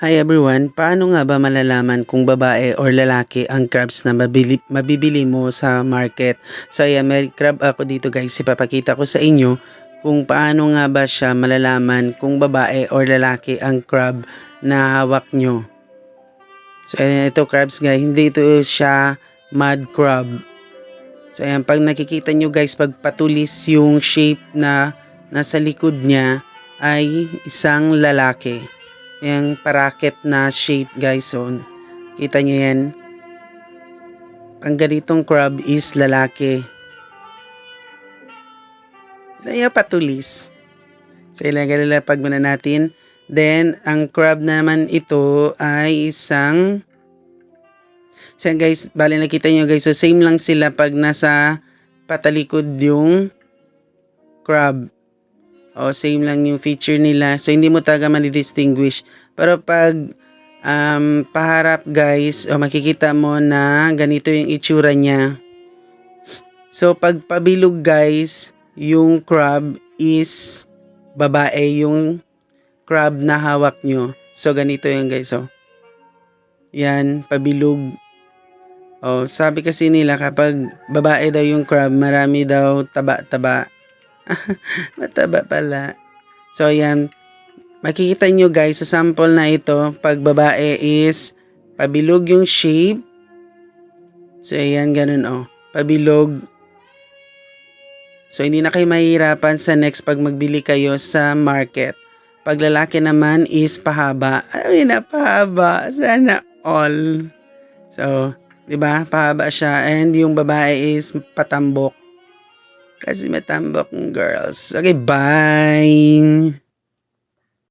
Hi everyone, paano nga ba malalaman kung babae or lalaki ang crabs na mabibili mo sa market? So ayan, may crab ako dito guys, ipapakita ko sa inyo kung paano nga ba siya malalaman kung babae or lalaki ang crab na hawak nyo. So ayan, ito crabs guys, hindi ito siya mud crab. So ayan, pag nakikita nyo guys, pag patulis yung shape na nasa likod niya ay isang lalaki. Yung paraket na shape guys. So, kita nyo yan. Ang ganitong crab is lalaki. Kaya patulis. So, ilalapag muna natin. Then, ang crab naman ito ay isang... So, guys, bali nakita nyo guys. So, same lang sila pag nasa patalikod yung crab. O, same lang yung feature nila. So, hindi mo talaga ma-distinguish. Pero pag paharap guys, o makikita mo na ganito yung itsura niya. So, pag pabilog guys, yung crab is babae yung crab na hawak nyo. So, ganito yung guys, oh. Yan, pabilog. Oh, sabi kasi nila kapag babae daw yung crab, marami daw taba-taba. Mataba pala. So, yan. Makikita nyo guys sa sample na ito, pag babae is pabilog yung shape. So, ayan, ganun oh. Pabilog. So, hindi na kayo mahihirapan sa next pag magbili kayo sa market. Pag lalaki naman is pahaba. Ay, napahaba. Sana all. So, di ba? Pahaba siya. And yung babae is patambok. Kasi matambok ng girls. Okay, bye!